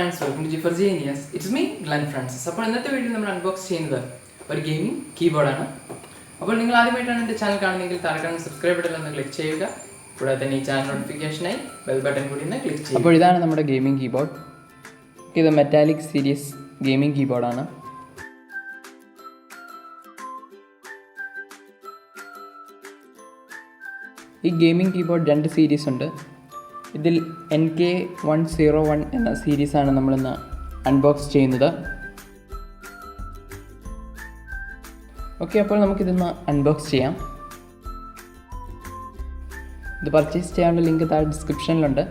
friends, welcome to G for Genius. It's me, Glenn Francis. അപ്പോൾ ഇന്നത്തെ വീഡിയോയിൽ നമ്മൾ അൺബോക്സ് ചെയ്യുന്നത് ഒരു ഗെയിമിംഗ് കീബോർഡാണ്. അപ്പോൾ നിങ്ങൾ ആദ്യമായിട്ടാണ് എൻ്റെ ചാനൽ കാണുന്നതെങ്കിൽ താഴെ കാണുന്ന സബ്സ്ക്രൈബ് ബട്ടൺ ഒന്ന് ക്ലിക്ക് ചെയ്യുക. കൂടാതെ തന്നെ ഈ ചാനൽ നോട്ടിഫിക്കേഷനായി ബെൽ ബട്ടൺ കൂടി ഒന്ന് ക്ലിക്ക് ചെയ്യുക. അപ്പോൾ ഇതാണ് നമ്മുടെ ഗെയിമിംഗ് കീബോർഡ്. ഇത് മെറ്റാലിക് സീരീസ് ഗെയിമിംഗ് കീബോർഡാണ്. ഈ ഗെയിമിംഗ് കീബോർഡ് രണ്ട് സീരീസ് ഉണ്ട്. ഇതിൽ NK101 എന്ന സീരീസാണ് നമ്മളിന്ന് അൺബോക്സ് ചെയ്യുന്നത്. ഓക്കെ, അപ്പോൾ നമുക്കിതൊന്ന് അൺബോക്സ് ചെയ്യാം. ഇത് പർച്ചേസ് ചെയ്യാനുള്ള ലിങ്ക് താഴെ ഡിസ്ക്രിപ്ഷനിലുണ്ട്.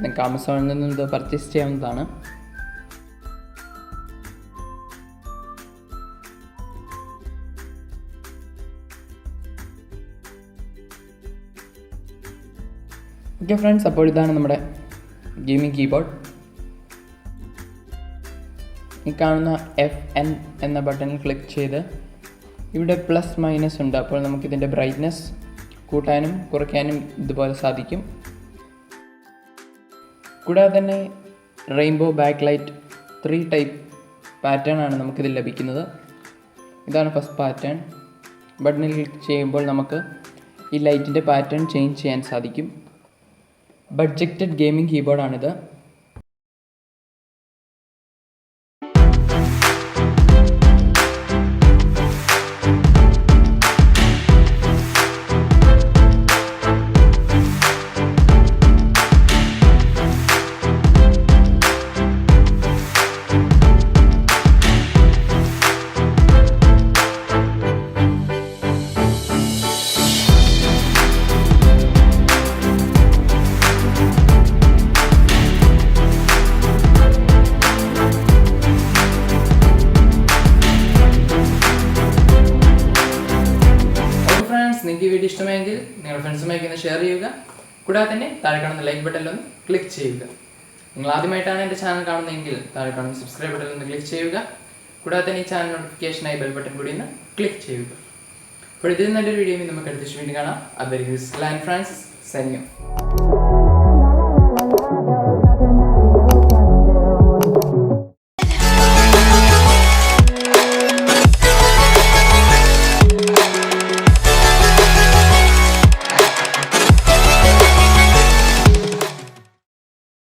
നിങ്ങൾക്ക് ആമസോണിൽ നിന്നും ഇത് പർച്ചേസ് ചെയ്യാവുന്നതാണ്. ഓക്കെ ഫ്രണ്ട്സ്, അപ്പോൾ ഇതാണ് നമ്മുടെ ഗെയിമിംഗ് കീബോർഡ്. ഈ കാണുന്ന FN എന്ന ബട്ടൺ ക്ലിക്ക് ചെയ്ത് ഇവിടെ പ്ലസ് മൈനസ് ഉണ്ട്. അപ്പോൾ നമുക്കിതിൻ്റെ ബ്രൈറ്റ്നെസ് കൂട്ടാനും കുറയ്ക്കാനും ഇതുപോലെ സാധിക്കും. കൂടാതെ തന്നെ rainbow back light 3 type pattern ആണ് നമുക്കിതിൽ ലഭിക്കുന്നത്. ഇതാണ് ഫസ്റ്റ് പാറ്റേൺ. ബട്ടണിൽ ക്ലിക്ക് ചെയ്യുമ്പോൾ നമുക്ക് ഈ ലൈറ്റിൻ്റെ പാറ്റേൺ ചേഞ്ച് ചെയ്യാൻ സാധിക്കും. ബഡ്ജറ്റഡ് ഗെയിമിംഗ് കീബോർഡാണിത്. നിങ്ങൾക്ക് ഈ വീഡിയോ ഇഷ്ടമായെങ്കിൽ നിങ്ങളുടെ ഫ്രണ്ട്സുമായി ഒന്ന് ഷെയർ ചെയ്യുക. കൂടാതെ തന്നെ താഴെ കാണുന്ന ലൈക്ക് ബട്ടണിലൊന്ന് ക്ലിക്ക് ചെയ്യുക. നിങ്ങൾ ആദ്യമായിട്ടാണ് എൻ്റെ ചാനൽ കാണുന്നതെങ്കിൽ താഴെ കാണുന്ന സബ്സ്ക്രൈബ് ബട്ടണിലൊന്ന് ക്ലിക്ക് ചെയ്യുക. കൂടാതെ തന്നെ ഈ ചാനൽ നോട്ടിഫിക്കേഷനായി ബെൽ ബട്ടൺ കൂടി ഒന്ന് ക്ലിക്ക് ചെയ്യുക. അപ്പോൾ ഇതിൽ നല്ലൊരു വീഡിയോയിൽ നമുക്ക് അടുത്ത വീണ്ടും കാണാം. അതുവരെ Glenn Francis സൈനിങ് ഓഫ്.